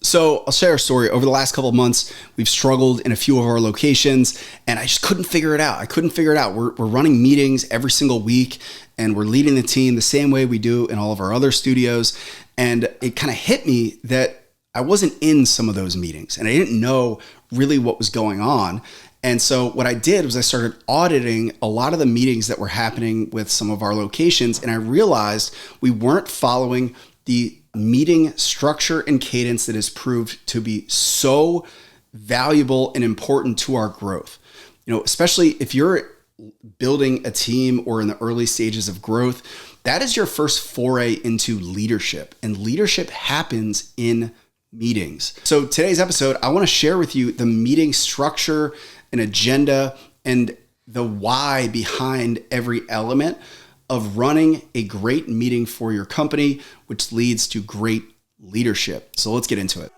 So I'll share a story. Over the last couple of months, we've struggled in a few of our locations and I just couldn't figure it out. We're running meetings every single week and we're leading the team the same way we do in all of our other studios. And it kind of hit me that I wasn't in some of those meetings and I didn't know really what was going on. And so what I did was I started auditing a lot of the meetings that were happening with some of our locations. And I realized we weren't following the meeting structure and cadence that has proved to be so valuable and important to our growth. Especially if you're building a team or in the early stages of growth, that is your first foray into leadership, and leadership happens in meetings. So today's episode, I want to share with you the meeting structure and agenda and the why behind every element of running a great meeting for your company, which leads to great leadership. So let's get into it.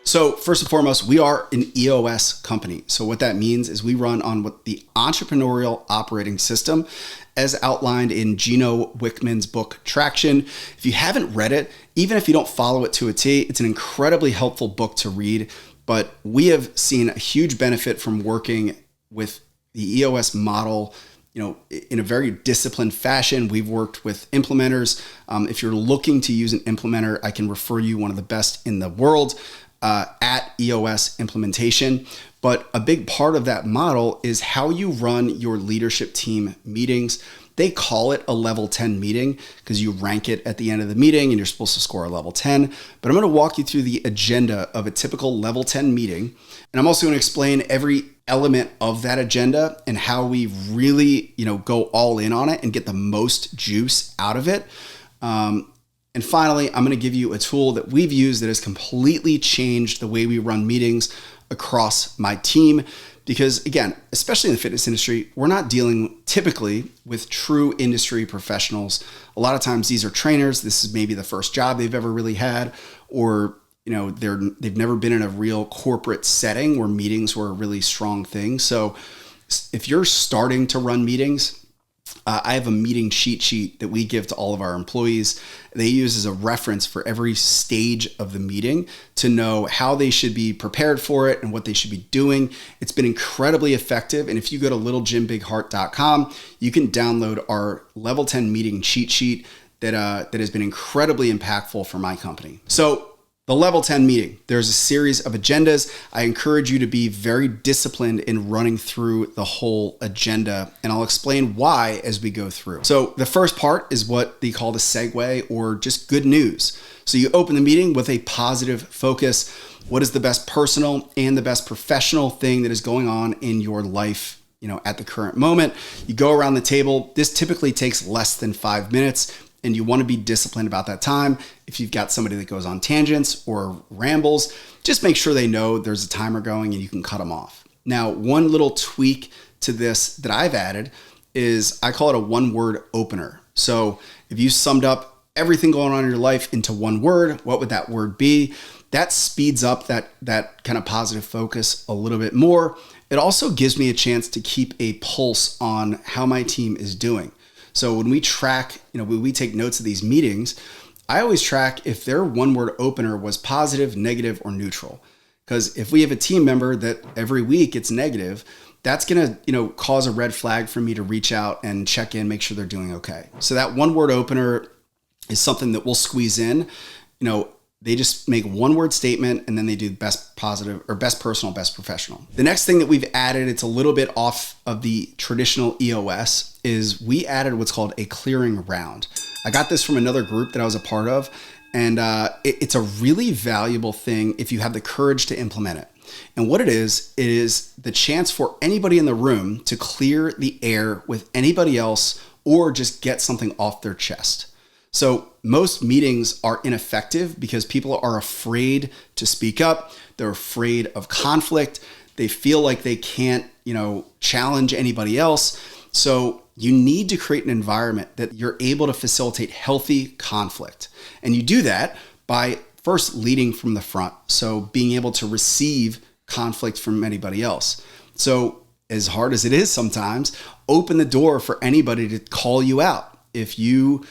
So first and foremost, we are an EOS company. So what that means is we run on what the entrepreneurial operating system as outlined in Gino Wickman's book, Traction. If you haven't read it, even if you don't follow it to a T, it's an incredibly helpful book to read. But we have seen a huge benefit from working with the EOS model, in a very disciplined fashion. We've worked with implementers. If you're looking to use an implementer, I can refer you one of the best in the world. At EOS Implementation. But a big part of that model is how you run your leadership team meetings. They call it a level 10 meeting because you rank it at the end of the meeting and you're supposed to score a level 10. But I'm going to walk you through the agenda of a typical level 10 meeting. And I'm also going to explain every element of that agenda and how we really, go all in on it and get the most juice out of it. And finally, I'm going to give you a tool that we've used that has completely changed the way we run meetings across my team. Because again, especially in the fitness industry, we're not dealing typically with true industry professionals. A lot of times these are trainers. This is maybe the first job they've ever really had, or they've never been in a real corporate setting where meetings were a really strong thing. So if you're starting to run meetings, I have a meeting cheat sheet that we give to all of our employees. They use as a reference for every stage of the meeting to know how they should be prepared for it and what they should be doing. It's been incredibly effective. And if you go to littlejimbighart.com, you can download our level 10 meeting cheat sheet that has been incredibly impactful for my company. So the level 10 meeting, there's a series of agendas. I encourage you to be very disciplined in running through the whole agenda, and I'll explain why as we go through. So the first part is what they call the segue, or just good news. So you open the meeting with a positive focus. What is the best personal and the best professional thing that is going on in your life, at the current moment? You go around the table. This typically takes less than 5 minutes. And you want to be disciplined about that time. If you've got somebody that goes on tangents or rambles, just make sure they know there's a timer going and you can cut them off. Now, one little tweak to this that I've added is I call it a one-word opener. So if you summed up everything going on in your life into one word, what would that word be? That speeds up that kind of positive focus a little bit more. It also gives me a chance to keep a pulse on how my team is doing. So when we track, when we take notes of these meetings, I always track if their one-word opener was positive, negative, or neutral. Because if we have a team member that every week it's negative, that's going to, cause a red flag for me to reach out and check in, make sure they're doing okay. So that one-word opener is something that we'll squeeze in. They just make one word statement and then they do best positive or best personal, best professional. The next thing that we've added, it's a little bit off of the traditional EOS, is we added what's called a clearing round. I got this from another group that I was a part of, and it's a really valuable thing if you have the courage to implement it. And what it is the chance for anybody in the room to clear the air with anybody else or just get something off their chest. So most meetings are ineffective because people are afraid to speak up. They're afraid of conflict. They feel like they can't, challenge anybody else. So you need to create an environment that you're able to facilitate healthy conflict. And you do that by first leading from the front. So being able to receive conflict from anybody else. So as hard as it is sometimes, open the door for anybody to call you out. If you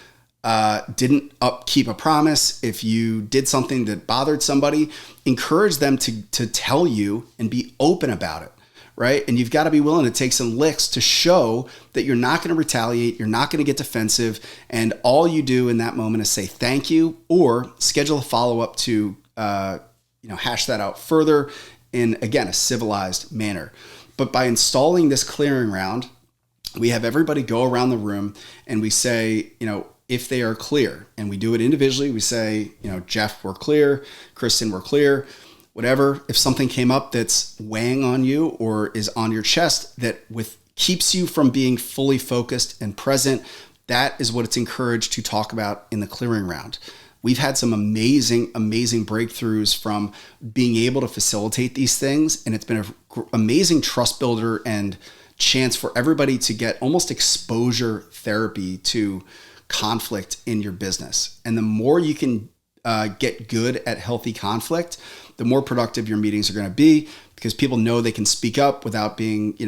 didn't keep a promise, if you did something that bothered somebody, encourage them to tell you and be open about it, right? And you've got to be willing to take some licks to show that you're not going to retaliate, you're not going to get defensive, and all you do in that moment is say thank you or schedule a follow-up to hash that out further in, again, a civilized manner. But by installing this clearing round, we have everybody go around the room and we say, if they are clear, and we do it individually, we say, Jeff, we're clear, Kristen, we're clear, whatever. If something came up that's weighing on you or is on your chest that keeps you from being fully focused and present, that is what it's encouraged to talk about in the clearing round. We've had some amazing, amazing breakthroughs from being able to facilitate these things. And it's been an amazing trust builder and chance for everybody to get almost exposure therapy to conflict in your business. And the more you can get good at healthy conflict, the more productive your meetings are going to be, because people know they can speak up without being,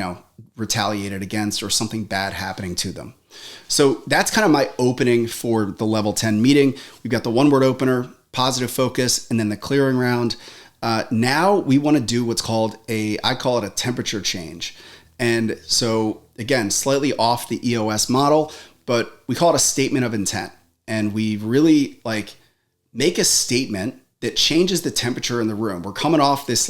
retaliated against or something bad happening to them. So that's kind of my opening for the level 10 meeting. We've got the one word opener, positive focus, and then the clearing round. Now we want to do what's called I call it a temperature change. And so again, slightly off the EOS model, but we call it a statement of intent. And we really make a statement that changes the temperature in the room. We're coming off this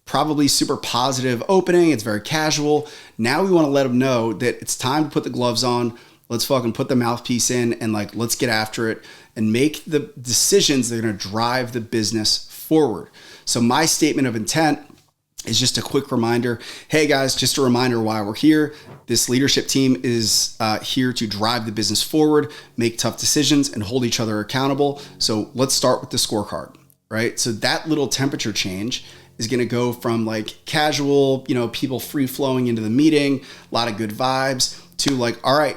probably super positive opening. It's very casual. Now we want to let them know that it's time to put the gloves on. Let's fucking put the mouthpiece in and let's get after it and make the decisions that are going to drive the business forward. So my statement of intent is just a quick reminder. Hey guys, just a reminder why we're here. This leadership team is here to drive the business forward, make tough decisions, and hold each other accountable. So let's start with the scorecard, right? So that little temperature change is going to go from casual, people free flowing into the meeting, a lot of good vibes, to all right,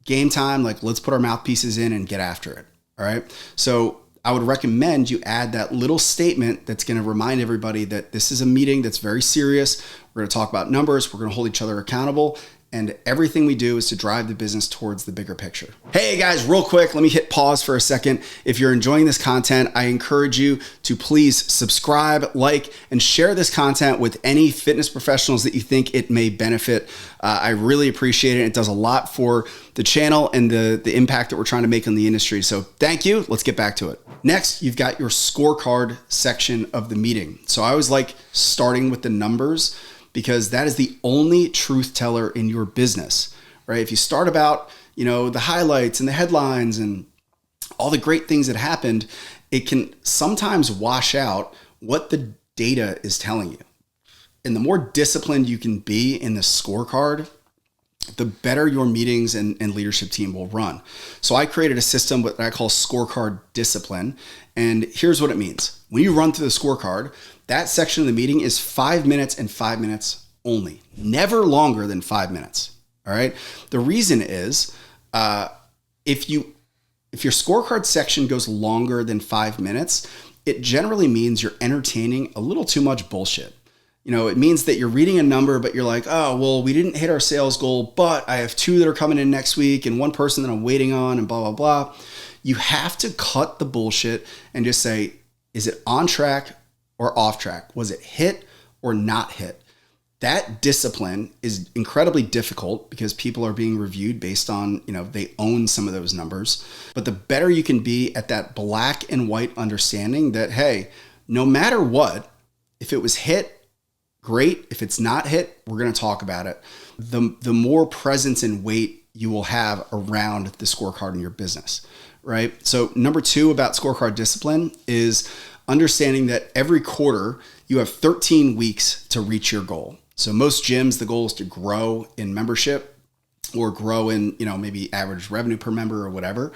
game time. Let's put our mouthpieces in and get after it. All right. So I would recommend you add that little statement that's going to remind everybody that this is a meeting that's very serious. We're going to talk about numbers. We're going to hold each other accountable. And everything we do is to drive the business towards the bigger picture. Hey guys, real quick, let me hit pause for a second. If you're enjoying this content, I encourage you to please subscribe, and share this content with any fitness professionals that you think it may benefit. I really appreciate it. It does a lot for the channel and the impact that we're trying to make on the industry. So thank you. Let's get back to it. Next, you've got your scorecard section of the meeting. So I always starting with the numbers, because that is the only truth teller in your business, right? If you start about, the highlights and the headlines and all the great things that happened, it can sometimes wash out what the data is telling you. And the more disciplined you can be in the scorecard, the better your meetings and leadership team will run. So I created a system that I call scorecard discipline. And here's what it means. When you run through the scorecard, that section of the meeting is 5 minutes and 5 minutes only, never longer than 5 minutes. All right. The reason is if your scorecard section goes longer than 5 minutes, it generally means you're entertaining a little too much bullshit. It means that you're reading a number, but you're like, oh, well, we didn't hit our sales goal, but I have 2 that are coming in next week and 1 person that I'm waiting on and blah, blah, blah. You have to cut the bullshit and just say, is it on track or off track? Was it hit or not hit? That discipline is incredibly difficult because people are being reviewed based on, they own some of those numbers. But the better you can be at that black and white understanding that, hey, no matter what, if it was hit, great. If it's not hit, we're going to talk about it. The more presence and weight you will have around the scorecard in your business, right? So number 2 about scorecard discipline is understanding that every quarter you have 13 weeks to reach your goal. So most gyms, the goal is to grow in membership or grow in, maybe average revenue per member or whatever.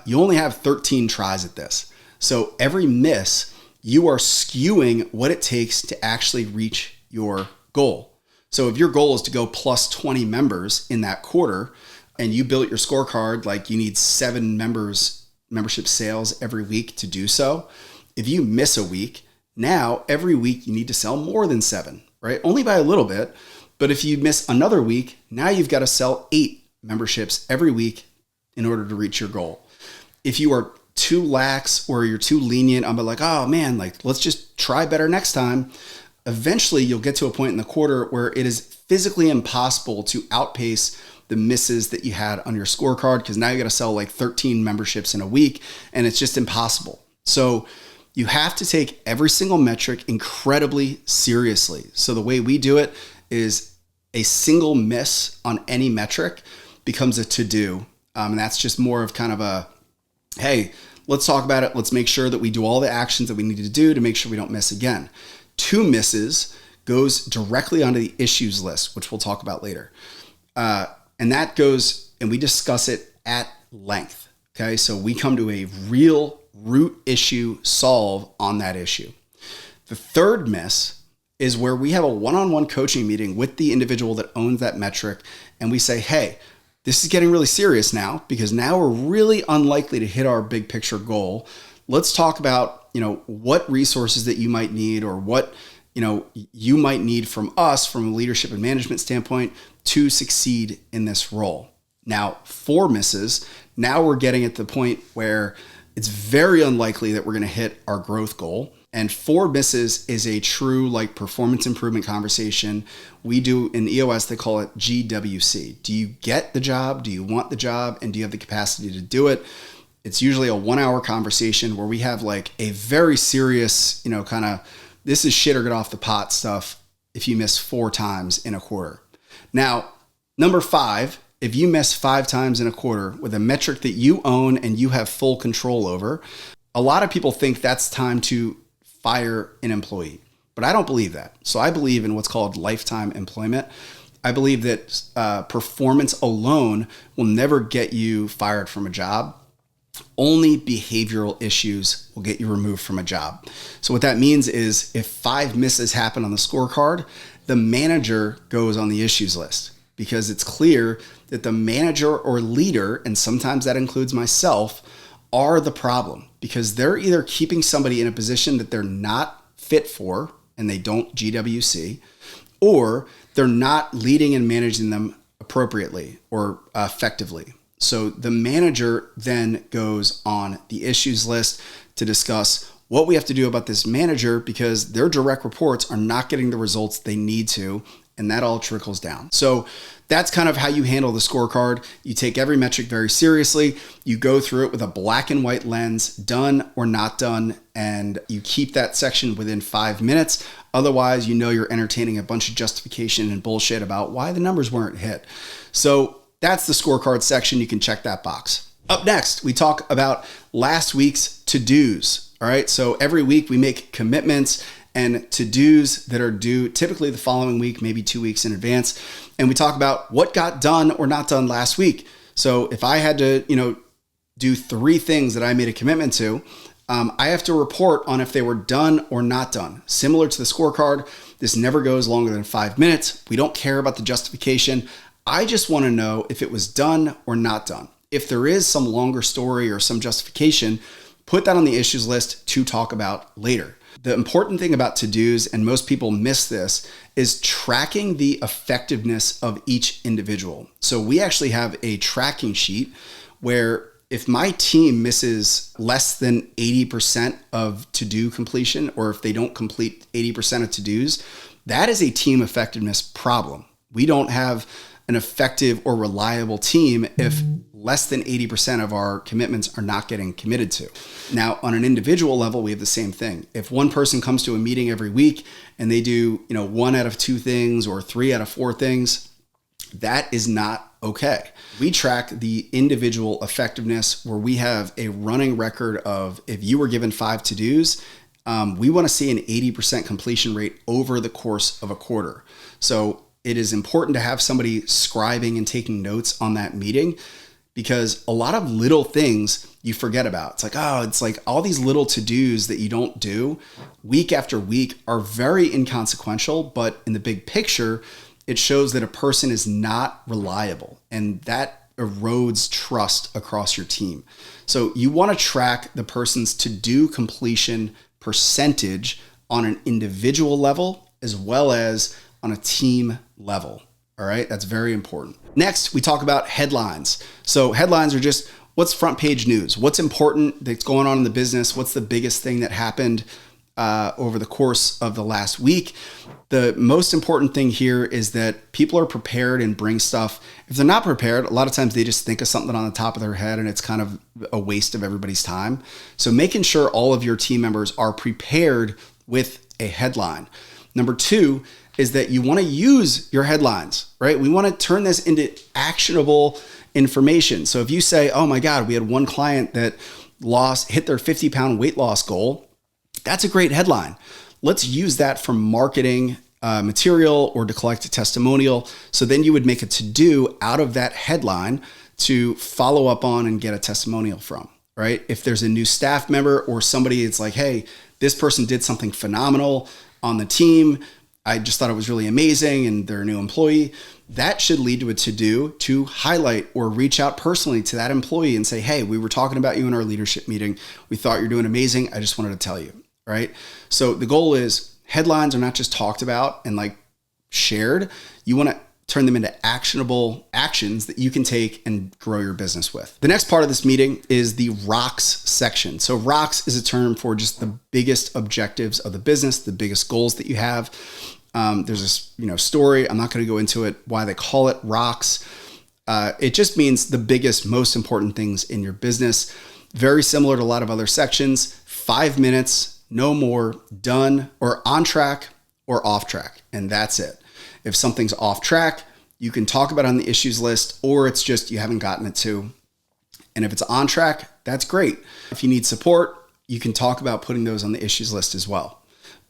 You only have 13 tries at this. So every miss, you are skewing what it takes to actually reach your goal. So if your goal is to go plus 20 members in that quarter and you built your scorecard, you need 7 membership sales every week to do so. If you miss a week, now every week you need to sell more than 7, right? Only by a little bit, But if you miss another week, now you've got to sell 8 memberships every week in order to reach your goal. If you are too lax or you're too lenient, I'm like, oh man, like let's just try better next time. Eventually you'll get to a point in the quarter where it is physically impossible to outpace the misses that you had on your scorecard, because now you got to sell like 13 memberships in a week and it's just impossible. So you have to take every single metric incredibly seriously. So the way we do it is a single miss on any metric becomes a to-do. And that's just more of kind of a, hey, let's talk about it. Let's make sure that we do all the actions that we need to do to make sure we don't miss again. 2 misses goes directly onto the issues list, which we'll talk about later. And that goes, and we discuss it at length. Okay. So we come to a real root issue solve on that issue. The 3rd miss is where we have a one-on-one coaching meeting with the individual that owns that metric. And we say, hey, this is getting really serious now, because now we're really unlikely to hit our big picture goal. Let's talk about, what resources that you might need, or what, you might need from us from a leadership and management standpoint to succeed in this role. Now, 4 misses, now we're getting at the point where it's very unlikely that we're going to hit our growth goal. And 4 misses is a true like performance improvement conversation. We do in EOS, they call it GWC. Do you get the job? Do you want the job? And do you have the capacity to do it? It's usually a 1-hour conversation where we have like a very serious, kind of this is shit or get off the pot stuff if you miss 4 times in a quarter. Now, number 5, if you miss 5 times in a quarter with a metric that you own and you have full control over, a lot of people think that's time to fire an employee, but I don't believe that. So I believe in what's called lifetime employment. I believe that performance alone will never get you fired from a job. Only behavioral issues will get you removed from a job. So what that means is if 5 misses happen on the scorecard, the manager goes on the issues list, because it's clear that the manager or leader, and sometimes that includes myself, are the problem, because they're either keeping somebody in a position that they're not fit for and they don't GWC, or they're not leading and managing them appropriately or effectively. So the manager then goes on the issues list to discuss what we have to do about this manager, because their direct reports are not getting the results they need to, and that all trickles down. So that's kind of how you handle the scorecard. You take every metric very seriously. You go through it with a black and white lens, done or not done, and you keep that section within 5 minutes. Otherwise, you're entertaining a bunch of justification and bullshit about why the numbers weren't hit. So that's the scorecard section. You can check that box. Up next, we talk about last week's to-dos. All right. So every week we make commitments and to-dos that are due typically the following week, maybe 2 weeks in advance. And we talk about what got done or not done last week. So if I had to, do 3 things that I made a commitment to, I have to report on if they were done or not done. Similar to the scorecard, this never goes longer than 5 minutes. We don't care about the justification. I just want to know if it was done or not done. If there is some longer story or some justification, put that on the issues list to talk about later. The important thing about to-dos, and most people miss this, is tracking the effectiveness of each individual. So we actually have a tracking sheet where if my team misses less than 80% of to-do completion, or if they don't complete 80% of to-dos, that is a team effectiveness problem. We don't have an effective or reliable team if less than 80% of our commitments are not getting committed to. Now, on an individual level, we have the same thing. If one person comes to a meeting every week and they do, 1 out of 2 things or 3 out of 4 things, that is not okay. We track the individual effectiveness where we have a running record of, if you were given 5 to-dos, we want to see an 80% completion rate over the course of a quarter. So it is important to have somebody scribing and taking notes on that meeting, because a lot of little things you forget about. It's like all these little to-dos that you don't do week after week are very inconsequential, but in the big picture, it shows that a person is not reliable, and that erodes trust across your team. So you want to track the person's to-do completion percentage on an individual level as well as on a team level. All right, that's very important. Next, we talk about headlines. So headlines are just what's front page news, what's important that's going on in the business, what's the biggest thing that happened over the course of the last week. The most important thing here is that people are prepared and bring stuff. If they're not prepared, a lot of times they just think of something on the top of their head and it's kind of a waste of everybody's time. So making sure all of your team members are prepared with a headline. Number two is that you want to use your headlines, right? We want to turn this into actionable information. So if you say, oh my God, we had one client that hit their 50-pound weight loss goal, that's a great headline. Let's use that for marketing material or to collect a testimonial. So then you would make a to-do out of that headline to follow up on and get a testimonial from, right? If there's a new staff member or somebody, it's like, hey, this person did something phenomenal on the team. I just thought it was really amazing and they're a new employee. That should lead to a to-do to highlight or reach out personally to that employee and say, hey, we were talking about you in our leadership meeting. We thought you're doing amazing. I just wanted to tell you, right? So the goal is headlines are not just talked about and like shared. You want to turn them into actionable actions that you can take and grow your business with. The next part of this meeting is the rocks section. So rocks is a term for just the biggest objectives of the business, the biggest goals that you have. There's this, story. I'm not going to go into it, why they call it rocks. It just means the biggest, most important things in your business. Very similar to a lot of other sections. 5 minutes, no more, done, or on track or off track. And that's it. If something's off track, you can talk about it on the issues list, or it's just you haven't gotten it to. And if it's on track, that's great. If you need support, you can talk about putting those on the issues list as well.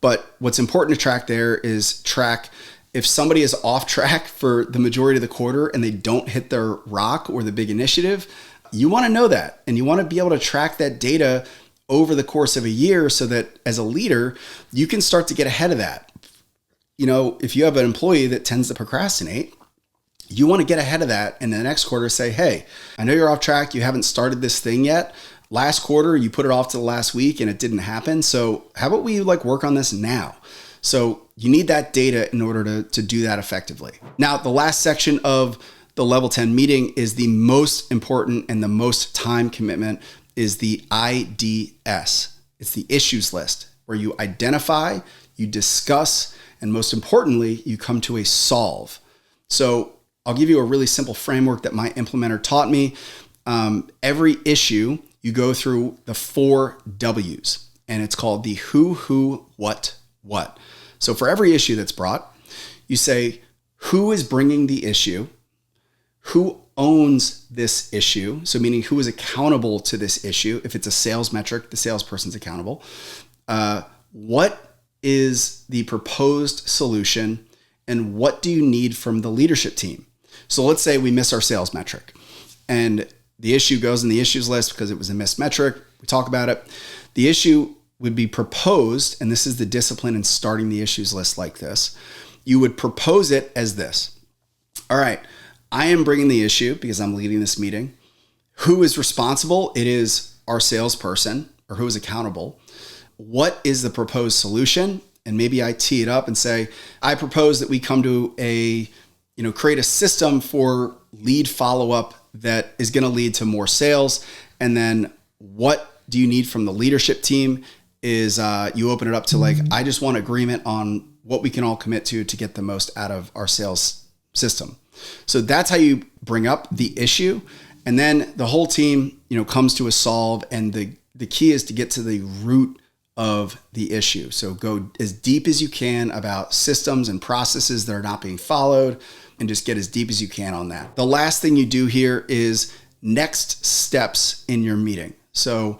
But what's important to track there is track if somebody is off track for the majority of the quarter and they don't hit their rock or the big initiative, you want to know that. And you want to be able to track that data over the course of a year so that as a leader, you can start to get ahead of that. If you have an employee that tends to procrastinate, you want to get ahead of that. And the next quarter say, hey, I know you're off track. You haven't started this thing yet. Last quarter, you put it off to the last week and it didn't happen. So how about we work on this now? So you need that data in order to do that effectively. Now, the last section of the level 10 meeting is the most important and the most time commitment is the IDS. It's the issues list where you identify, you discuss, and most importantly, you come to a solve. So I'll give you a really simple framework that my implementer taught me. Every issue, you go through the 4 W's, and it's called the who, what. So for every issue that's brought, you say, who is bringing the issue? Who owns this issue? So meaning who is accountable to this issue? If it's a sales metric, the salesperson's accountable. What is the proposed solution? And what do you need from the leadership team? So let's say we miss our sales metric and the issue goes in the issues list because it was a missed metric. We talk about it. The issue would be proposed, and this is the discipline in starting the issues list like this. You would propose it as this. All right, I am bringing the issue because I'm leading this meeting. Who is responsible? It is our salesperson, or who is accountable. What is the proposed solution? And maybe I tee it up and say, I propose that we come to create a system for lead follow-up that is going to lead to more sales. And then what do you need from the leadership team is you open it up to I just want agreement on what we can all commit to get the most out of our sales system. So that's how you bring up the issue. And then the whole team, comes to a solve. And the key is to get to the root of the issue. So go as deep as you can about systems and processes that are not being followed and just get as deep as you can on that. The last thing you do here is next steps in your meeting. So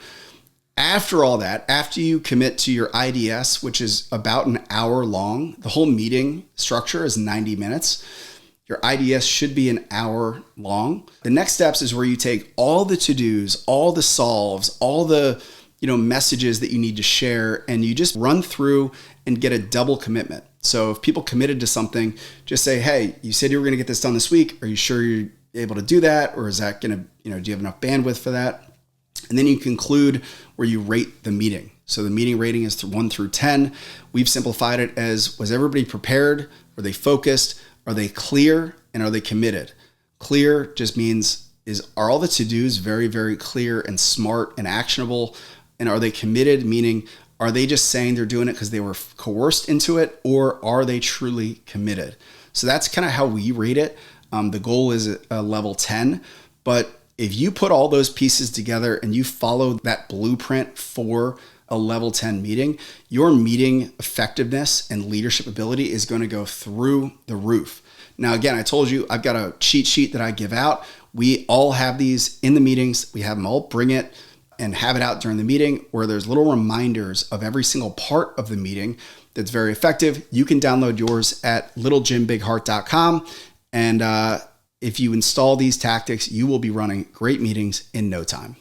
after all that, after you commit to your IDS, which is about an hour long, the whole meeting structure is 90 minutes. Your IDS should be an hour long. The next steps is where you take all the to-dos, all the solves, all the messages that you need to share, and you just run through and get a double commitment. So if people committed to something, just say, hey, you said you were going to get this done this week. Are you sure you're able to do that? Or is that going to, do you have enough bandwidth for that? And then you conclude where you rate the meeting. So the meeting rating is 1 through 10. We've simplified it as, was everybody prepared? Were they focused? Are they clear and are they committed? Clear just means are all the to-dos very, very clear and smart and actionable? And are they committed, meaning are they just saying they're doing it because they were coerced into it, or are they truly committed? So that's kind of how we rate it. The goal is a level 10, but if you put all those pieces together and you follow that blueprint for a level 10 meeting, your meeting effectiveness and leadership ability is going to go through the roof. Now, again, I told you I've got a cheat sheet that I give out. We all have these in the meetings. We have them all. Bring it and have it out during the meeting, where there's little reminders of every single part of the meeting that's very effective. You can download yours at littlejimbighart.com. And if you install these tactics, you will be running great meetings in no time.